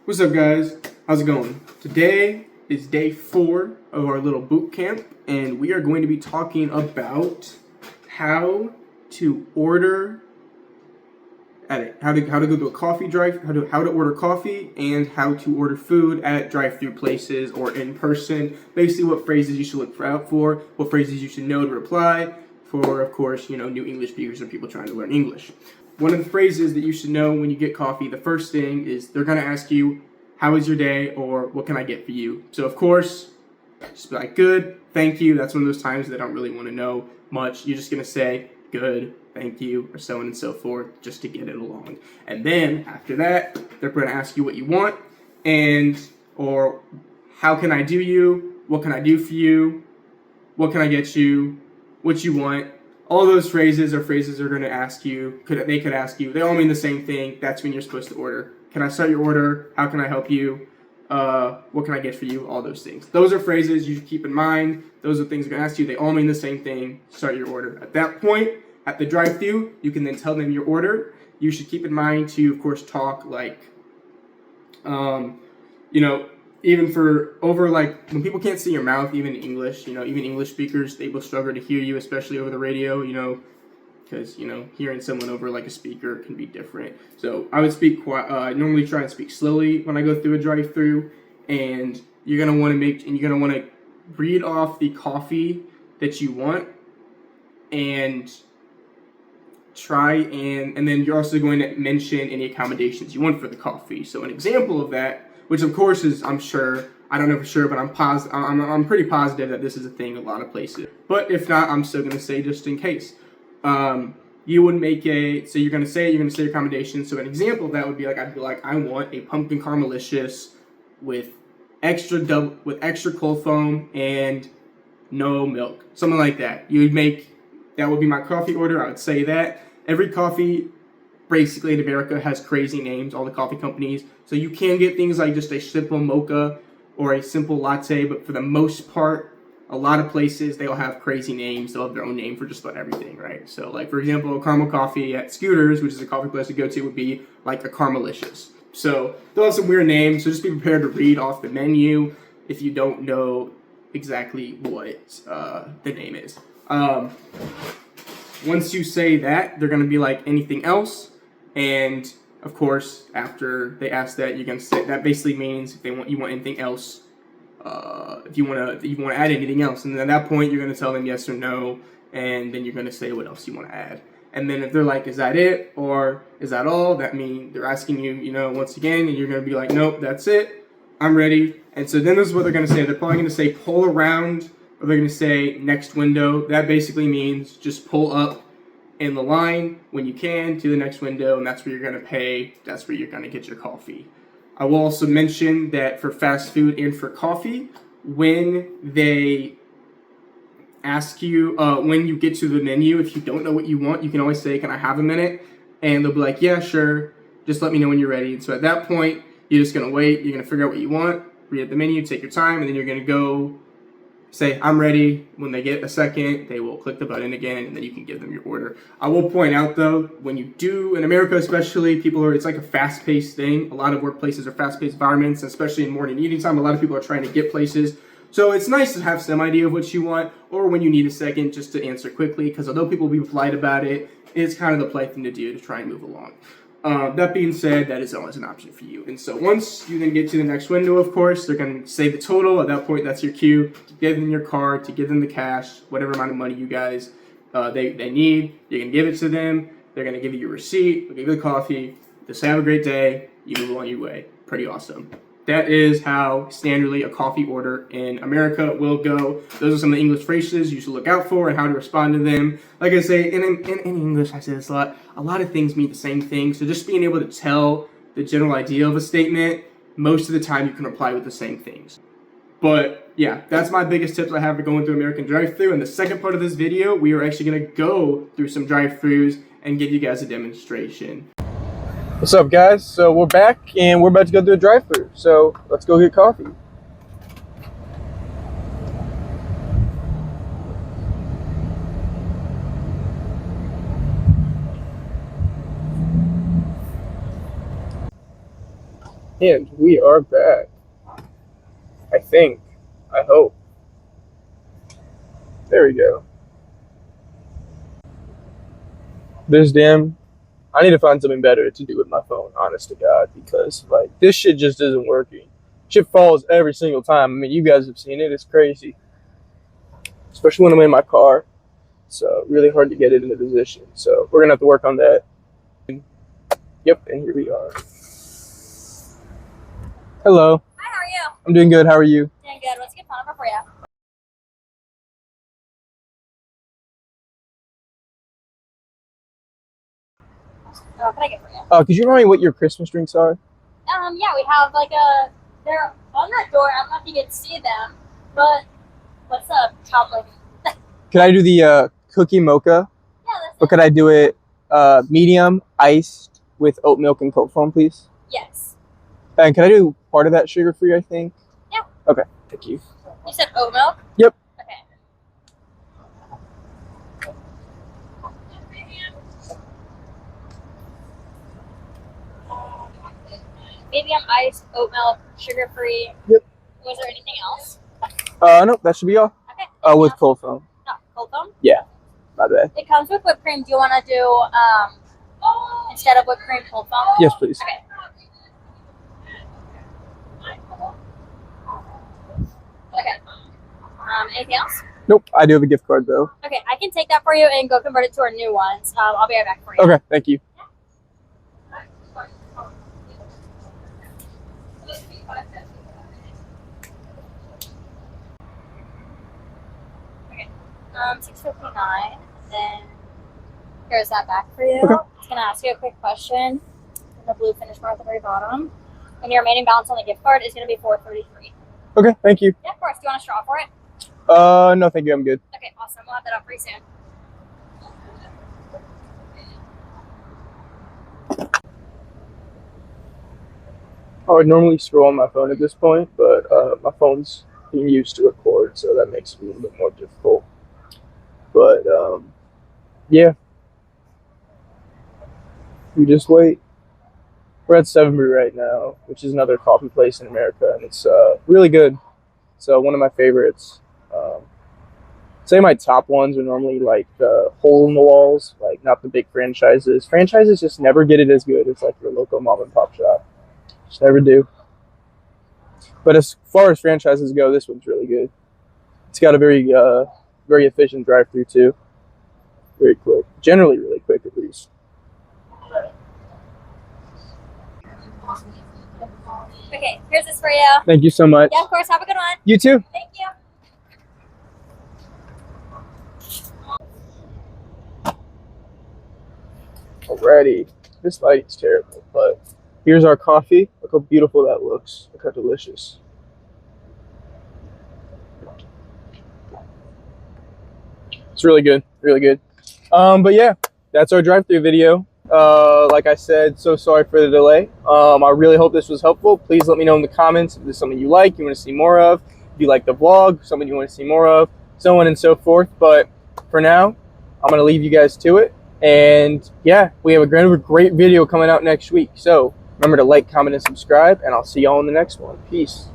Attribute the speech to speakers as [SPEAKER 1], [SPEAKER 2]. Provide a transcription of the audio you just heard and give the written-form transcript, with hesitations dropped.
[SPEAKER 1] What's up, guys? How's it going? Today is day 4 of our little boot camp, and we are going to be talking about how to order how to go to a coffee drive, how to order coffee, and how to order food at drive-through places or in person. Basically, what phrases you should look out for, what phrases you should know to reply for, of course, new English speakers or people trying to learn English. One of the phrases that you should know when you get coffee, the first thing is they're going to ask you, how was your day, or what can I get for you? So, of course, just be like, good, thank you. That's one of those times they don't really want to know much. You're just going to say, good, thank you, or so on and so forth, just to get it along. And then, after that, they're going to ask you what you want, or how can I do you, what can I do for you, what can I get you, what you want. All those phrases are phrases they're going to ask you. They could ask you. They all mean the same thing. That's when you're supposed to order. Can I start your order? How can I help you? What can I get for you? All those things. Those are phrases you should keep in mind. Those are things they're going to ask you. They all mean the same thing. Start your order. At that point, at the drive-thru, you can then tell them your order. You should keep in mind to, of course, talk like, even for over like when people can't see your mouth, even English, even English speakers, they will struggle to hear you, especially over the radio, because, hearing someone over like a speaker can be different. So I would speak normally try and speak slowly when I go through a drive-through, and you're going to want to read off the coffee that you want and and then you're also going to mention any accommodations you want for the coffee. So an example of that, which of course is, I'm sure, I don't know for sure, but I'm pretty positive that this is a thing a lot of places. But if not, I'm still going to say just in case. You would so you're going to say your accommodation. So an example of that would be like, I'd be like, I want a pumpkin caramelicious with extra cold foam and no milk. Something like that. That would be my coffee order. I would say that. Every coffee basically in America has crazy names, all the coffee companies. So you can get things like just a simple mocha or a simple latte, but for the most part, a lot of places, they'll have crazy names. They'll have their own name for just about everything, right? So like, for example, caramel coffee at Scooters, which is a coffee place to go to, would be like a caramelicious. So they'll have some weird names, so just be prepared to read off the menu if you don't know exactly what the name is. Once you say that, they're going to be like, anything else? And of course, after they ask that, you're going to say that basically means if you want anything else, if you want to add anything else. And then at that point, you're going to tell them yes or no, and then you're going to say what else you want to add. And then if they're like, is that it, or is that all, that means they're asking you, once again, and you're going to be like, nope, that's it, I'm ready. And so then this is what they're going to say. They're probably going to say pull around, or they're going to say next window. That basically means just pull up in the line when you can to the next window, and that's where you're going to pay. That's where you're going to get your coffee. I will also mention that for fast food and for coffee, when they ask you, when you get to the menu, if you don't know what you want, you can always say, can I have a minute? And they'll be like, yeah, sure. Just let me know when you're ready. And so at that point, you're just going to wait. You're going to figure out what you want, read at the menu, take your time, and then you're going to go say, I'm ready. When they get a second, they will click the button again, and then you can give them your order. I will point out, though, when you do, in America especially, it's like a fast-paced thing. A lot of workplaces are fast-paced environments, especially in morning eating time. A lot of people are trying to get places. So it's nice to have some idea of what you want, or when you need a second, just to answer quickly, because although people will be polite about it, it's kind of the polite thing to do to try and move along. That being said, that is always an option for you. And so once you then get to the next window, of course, they're going to say the total. At that point, that's your cue to give them your card, to give them the cash, whatever amount of money you guys they need. You're going to give it to them. They're going to give you your receipt. They'll give you the coffee. Just have a great day. You move on your way. Pretty awesome. That is how standardly a coffee order in America will go. Those are some of the English phrases you should look out for and how to respond to them. Like I say, in English, I say this a lot. A lot of things mean the same thing. So just being able to tell the general idea of a statement, most of the time you can reply with the same things. But yeah, that's my biggest tips I have for going through American drive-thru. In the second part of this video, we are actually going to go through some drive-thrus and give you guys a demonstration. What's up, guys? So we're back and we're about to go through a drive-thru. So let's go get coffee. And we are back. I think. I hope. There we go. I need to find something better to do with my phone, honest to God, because like this shit just isn't working. Shit falls every single time. I mean, you guys have seen it. It's crazy. Especially when I'm in my car. So really hard to get it into position. So we're gonna have to work on that. Yep, and here we are. Hello.
[SPEAKER 2] Hi, how are you?
[SPEAKER 1] I'm doing good. How are you?
[SPEAKER 2] Doing good. What's a good phone number for you? What can I get for you?
[SPEAKER 1] Could you remind me what your Christmas drinks are?
[SPEAKER 2] Yeah, we have like they're on that door. I don't know if you can see them, but what's the chocolate?
[SPEAKER 1] Could I do the cookie mocha?
[SPEAKER 2] Yeah,
[SPEAKER 1] Or could I do it medium, iced, with oat milk and cold foam, please?
[SPEAKER 2] Yes.
[SPEAKER 1] And can I do part of that sugar-free, I think?
[SPEAKER 2] Yeah.
[SPEAKER 1] Okay, thank you.
[SPEAKER 2] You said oat milk?
[SPEAKER 1] Yep.
[SPEAKER 2] Okay. Medium iced, oat milk, sugar-free.
[SPEAKER 1] Yep.
[SPEAKER 2] Was there anything else?
[SPEAKER 1] No, that should be all.
[SPEAKER 2] Okay.
[SPEAKER 1] With cold foam.
[SPEAKER 2] No, cold foam?
[SPEAKER 1] Yeah, my bad.
[SPEAKER 2] It comes with whipped cream. Do you want to do, instead of whipped cream, cold foam?
[SPEAKER 1] Yes, please.
[SPEAKER 2] Okay. Okay. Anything else?
[SPEAKER 1] Nope, I do have a gift card, though.
[SPEAKER 2] Okay, I can take that for you and go convert it to our new ones. I'll be right back for you.
[SPEAKER 1] Okay, thank you.
[SPEAKER 2] Okay. 6:59. Then here's that back for you.
[SPEAKER 1] Okay.
[SPEAKER 2] It's gonna ask you a quick question. The blue finish bar at the very bottom. And your remaining balance on the gift card is gonna be $4.33.
[SPEAKER 1] Okay, thank you.
[SPEAKER 2] Yeah, of course. Do you want a straw for it?
[SPEAKER 1] No, thank you, I'm good.
[SPEAKER 2] Okay, awesome. We'll have that up pretty soon.
[SPEAKER 1] I would normally scroll on my phone at this point, but my phone's being used to record, so that makes it a little bit more difficult. But, yeah. We just wait. We're at Sevenbury right now, which is another coffee place in America, and it's really good. So one of my favorites. Say my top ones are normally like the hole in the walls, like not the big franchises. Franchises just never get it as good as like your local mom and pop shop. Just never do. But as far as franchises go, this one's really good. It's got a very efficient drive-through too. Very quick. Generally really quick at least.
[SPEAKER 2] Okay, here's this for you.
[SPEAKER 1] Thank you so much.
[SPEAKER 2] Yeah, of course. Have a good one.
[SPEAKER 1] You too.
[SPEAKER 2] Thank you.
[SPEAKER 1] Alrighty. This lighting's terrible, but here's our coffee. Look how beautiful that looks. Look how delicious. It's really good. Really good. But yeah, that's our drive-through video. Like I said, so sorry for the delay. I really hope this was helpful. Please let me know in the comments if there's something you like, you want to see more of, if you like the vlog, something you want to see more of, so on and so forth. But for now, I'm going to leave you guys to it. And yeah, we have a great video coming out next week. So remember to like, comment, and subscribe, and I'll see y'all in the next one. Peace.